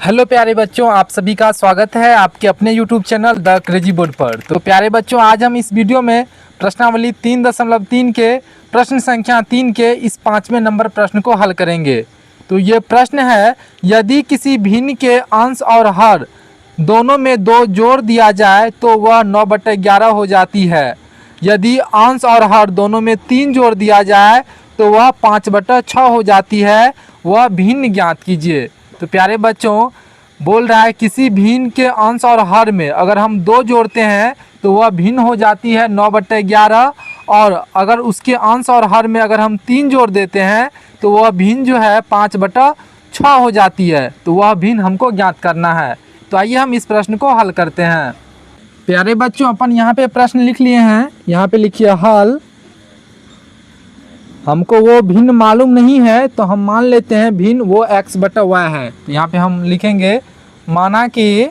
Hello प्यारे बच्चों, आप सभी का स्वागत है आपके अपने YouTube channel the crazy board पर। तो प्यारे बच्चों, आज हम इस वीडियो में प्रश्नावली 3.3 के प्रश्न संख्या 3 के इस 5वें नंबर प्रश्न को हल करेंगे। तो ये प्रश्न है, यदि किसी भिन्न के अंश और हर दोनों में 2 जोड़ दिया जाए तो वह 9/11 हो जाती है। यदि अंश और हर दोनों में 3 जोड़ दिया जाए तो वह 5/6 हो जाती है। वह भिन्न ज्ञात कीजिए। तो प्यारे बच्चों, बोल रहा है किसी भिन्न के अंश और हर में अगर हम 2 जोड़ते हैं तो वह भिन्न हो जाती है 9/11, और अगर उसके अंश और हर में अगर हम 3 जोड़ देते हैं तो वह भिन्न जो है 5/6 हो जाती है। तो वह भिन्न हमको ज्ञात करना है। तो आइए हम इस प्रश्न को हल करते हैं। प्यारे बच्चों, अपन यहाँ पे प्रश्न लिख लिए हैं। यहाँ पे लिखिए हल। हमको वो भिन्न मालूम नहीं है तो हम मान लेते हैं भिन्न वो x/y है। तो यहाँ पे हम लिखेंगे माना कि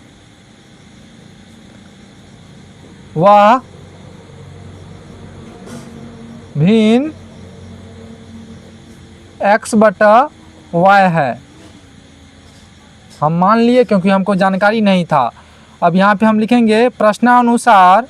वह भिन्न x/y है। हम मान लिए क्योंकि हमको जानकारी नहीं था। अब यहाँ पे हम लिखेंगे प्रश्नानुसार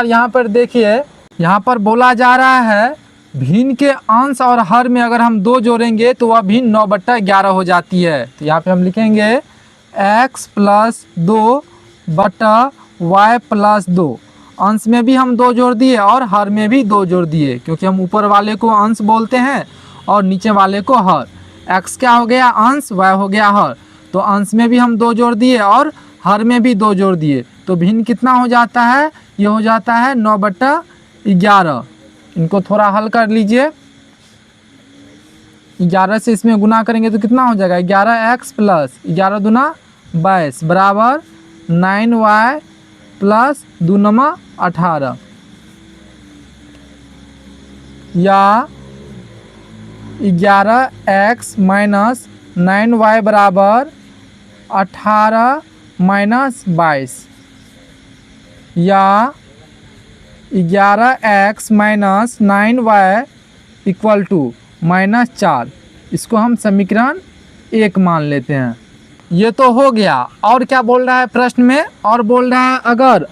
यहाँ पर देखिए, यहाँ पर बोला जा रहा है भिन्न के अंश और हर में अगर हम 2 जोड़ेंगे तो वह भिन्न 9/11 हो जाती है। तो यहाँ पे हम लिखेंगे x + 2/y + 2। अंश में भी हम 2 जोड़ दिए और हर में भी 2 जोड़ दिए, क्योंकि हम ऊपर वाले को अंश बोलते हैं और नीचे वाले को हर। x क्या हो गया अंश, y हो गया हर। तो अंश में भी हम 2 जोड़ दिए और हर में भी 2 जोड़ दिए। तो भिन्न कितना हो जाता है, ये हो जाता है 9/11। इनको थोड़ा हल कर लीजिए। 11 से इसमें गुना करेंगे तो कितना हो जाएगा, 11x + 11 दूना 22 बराबर 9y + 2 नमा 18, या 11x - 9y बराबर 18 - 22, या 11x - 9y = -4। इसको हम समीकरण 1 मान लेते हैं। ये तो हो गया। और क्या बोल रहा है प्रश्न में, और बोल रहा है अगर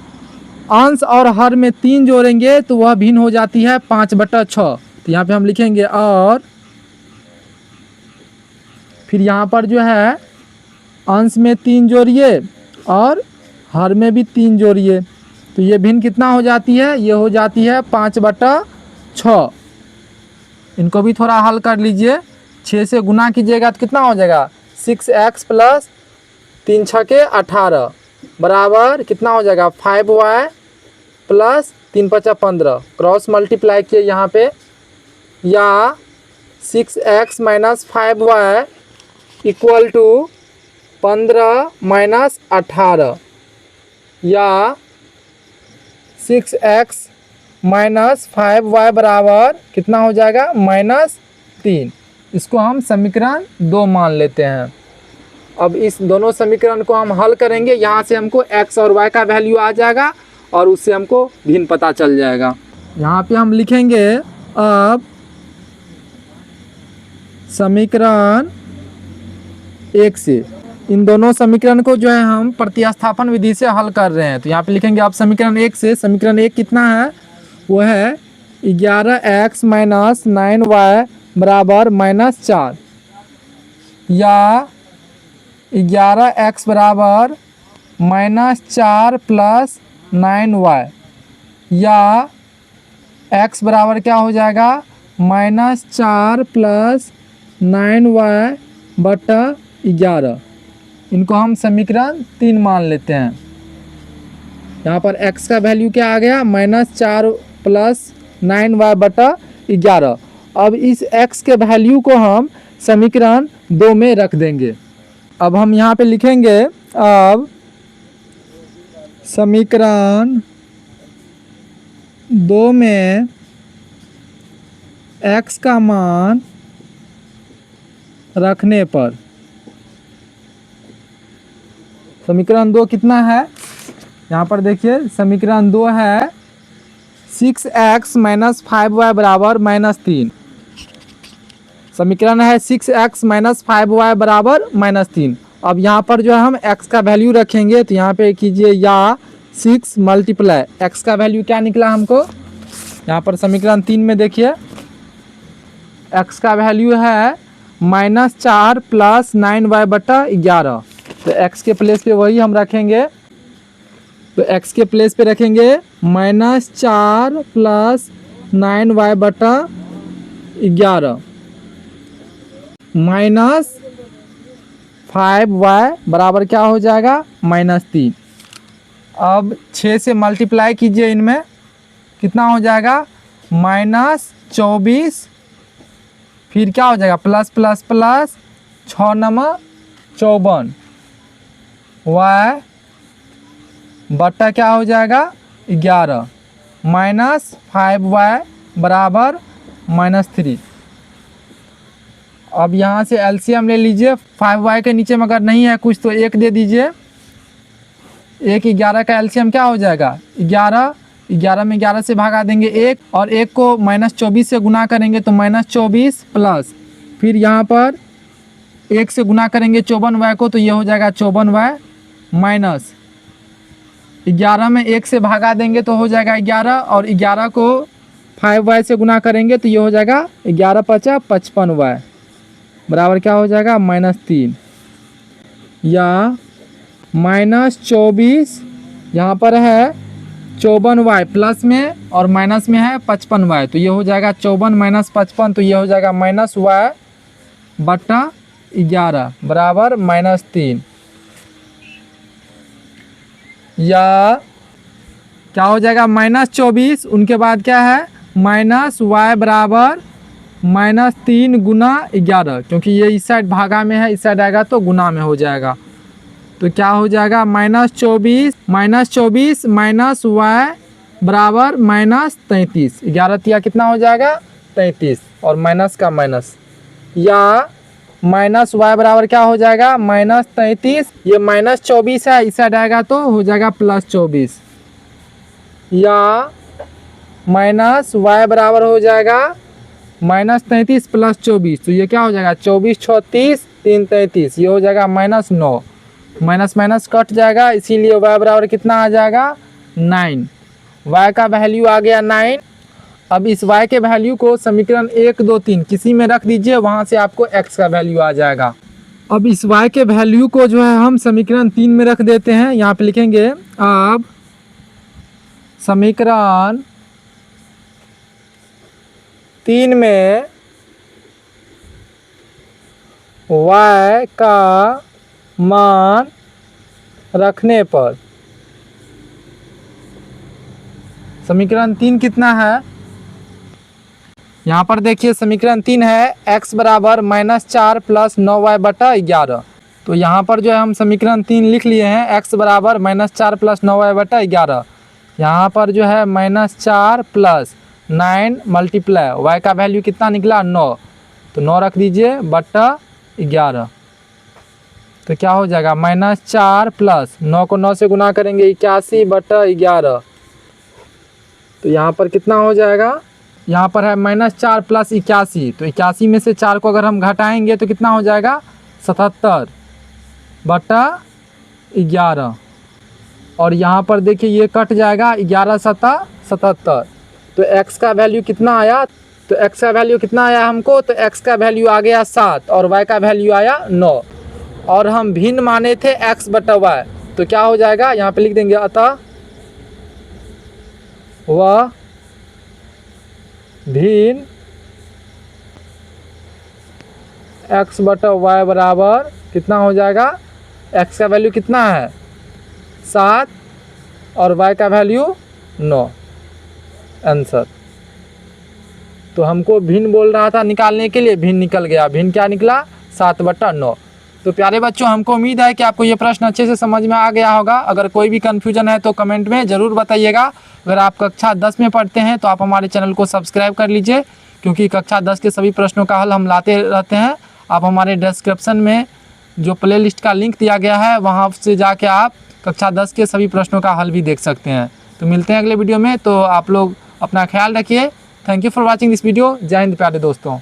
अंश और हर में 3 जोड़ेंगे तो वह भिन्न हो जाती है 5/6। तो यहाँ पे हम लिखेंगे और फिर यहाँ पर जो है अंश में 3 जोड़िए और हर में भी 3 जोड़िए। तो ये भिन्न कितना हो जाती है, ये हो जाती है 5/6। इनको भी थोड़ा हल कर लीजिए। 6 से गुना कीजिएगा तो कितना हो जाएगा, 6x + 3 × 6 = 18 बराबर कितना हो जाएगा, 5y + 3 × 5 = 15। क्रॉस मल्टीप्लाई किए यहाँ पे, या 6x - 5y = 15 - 18, या 6x - 5y बराबर कितना हो जाएगा, -3। इसको हम समीकरण 2 मान लेते हैं। अब इस दोनों समीकरण को हम हल करेंगे। यहाँ से हमको x और y का वैल्यू आ जाएगा और उससे हमको भिन्न पता चल जाएगा। यहाँ पे हम लिखेंगे अब समीकरण 1 से इन दोनों समीकरण को जो है हम प्रतिस्थापन विधि से हल कर रहे हैं। तो यहाँ पे लिखेंगे आप समीकरण 1 से। समीकरण 1 कितना है, वो है 11x - 9y बराबर -4, या 11x बराबर -4 + 9y, या x बराबर क्या हो जाएगा, -4 + 9y/11। इनको हम समीकरण 3 मान लेते हैं। यहाँ पर x का वैल्यू क्या आ गया, -4 + 9y/11। अब इस x के वैल्यू को हम समीकरण 2 में रख देंगे। अब हम यहाँ पे लिखेंगे अब समीकरण 2 में x का मान रखने पर समीकरण 2 कितना है, यहाँ पर देखिए समीकरण 2 है 6x माइनस 5y बराबर -3। समीकरण है 6x माइनस 5y बराबर -3। अब यहाँ पर जो है हम x का वैल्यू रखेंगे, तो यहाँ पे कीजिए या 6 मल्टीप्लाई x का वैल्यू क्या निकला हमको, यहाँ पर समीकरण 3 में देखिए x का वैल्यू है -4 प्लस 9y बटा 11। तो x के प्लेस पे वही हम रखेंगे, तो x के प्लेस पे रखेंगे -4 प्लस 9y बटा 11 माइनस 5y बराबर क्या हो जाएगा -3। अब 6 से मल्टीप्लाई कीजिए, इनमें कितना हो जाएगा -24, फिर क्या हो जाएगा plus plus plus 6 number 54 y बट्टा क्या हो जाएगा 11 माइनस 5y बराबर -3। अब यहाँ से एलसीएम ले लीजिए, 5y के नीचे में अगर नहीं है कुछ तो 1 दे दीजिए। 1 11 का एलसीएम क्या हो जाएगा 11, 11 में 11 से भागा देंगे 1, और 1 को -24 से गुना करेंगे तो -24 प्लस, फिर यहाँ पर 1 से गुना करेंगे 54y को, तो ये हो जाएगा 54y माइनस 11 में 1 से भागा देंगे तो हो जाएगा 11, और 11 को 5y से गुना करेंगे तो ये हो जाएगा 11 × 5 = 55y बराबर क्या हो जाएगा -3, या -24 यहाँ पर है 54y प्लस में और माइनस में है 55y, तो ये हो जाएगा 54 - 55, तो ये हो जाएगा -y बटा 11 बराबर -3, या क्या हो जाएगा -24, उनके बाद क्या है -y बराबर -3 गुना 11, क्योंकि ये इस साइड भागा में है, इस साइड आएगा तो गुना में हो जाएगा। तो क्या हो जाएगा -24 माइनस y बराबर -33, 11 तिया कितना हो जाएगा 33, और माइनस का माइनस, या -y बराबर क्या हो जाएगा -33, ये -24 है, इस साइड आएगा तो हो जाएगा +24, या -y बराबर हो जाएगा -33 + 24, तो ये क्या हो जाएगा 24 × 36 3 33, ये हो जाएगा -9, माइनस माइनस कट जाएगा, इसीलिए y बराबर कितना आ जाएगा 9, y का वैल्यू आ गया 9। अब इस y के वैल्यू को समीकरण 1 2 3 किसी में रख दीजिए, वहाँ से आपको x का वैल्यू आ जाएगा। अब इस y के वैल्यू को जो है हम समीकरण 3 में रख देते हैं, यहाँ पे लिखेंगे अब समीकरण 3 में y का मान रखने पर समीकरण 3 कितना है, यहाँ पर देखिए समीकरण 3 है x बराबर -4 प्लस 9y बटा 11। तो यहाँ पर जो है हम समीकरण 3 लिख लिए हैं, x बराबर -4 प्लस 9y बटा 11। यहाँ पर जो है -4 प्लस 9 मल्टीप्लाई y का वैल्यू कितना निकला 9, तो 9 रख दीजिए बटा 11, तो क्या हो जाएगा -4 प्लस 9 को 9 से गुना करेंगे 81 बटा 11, तो यहाँ पर कितना हो जाएगा, यहाँ पर है -4 प्लस 81, तो 81 में से 4 को अगर हम घटाएंगे तो कितना हो जाएगा 77 बटा 11, और यहाँ पर देखिए ये कट जाएगा 11 7 77, तो x का वैल्यू कितना आया, तो x का वैल्यू कितना आया हमको, तो x का वैल्यू आ गया 7 और y का वैल्यू आया 9, और हम भिन्न माने थे x बटा y, तो क्या हो जाएगा यहाँ पे लिख देंगे अतः वह भिन्न x बटा y बराबर कितना हो जाएगा, x का वैल्यू कितना है 7 और y का वैल्यू 9, आंसर। तो हमको भिन्न बोल रहा था निकालने के लिए, भिन्न निकल गया, भिन्न क्या निकला 7 बटा 9। तो प्यारे बच्चों हमको उम्मीद है कि आपको ये प्रश्न अच्छे से समझ में आ गया होगा। अगर कोई भी कन्फ्यूजन है तो कमेंट में ज़रूर बताइएगा। अगर आप कक्षा 10 में पढ़ते हैं तो आप हमारे चैनल को सब्सक्राइब कर लीजिए, क्योंकि कक्षा 10 के सभी प्रश्नों का हल हम लाते रहते हैं। आप हमारे डिस्क्रिप्शन में जो प्ले लिस्ट का लिंक दिया गया है वहाँ से जाके आप कक्षा 10 के सभी प्रश्नों का हल भी देख सकते हैं। तो मिलते हैं अगले वीडियो में, तो आप लोग अपना ख्याल रखिए। Thank you for watching this video. जय हिंद प्यारे दोस्तों।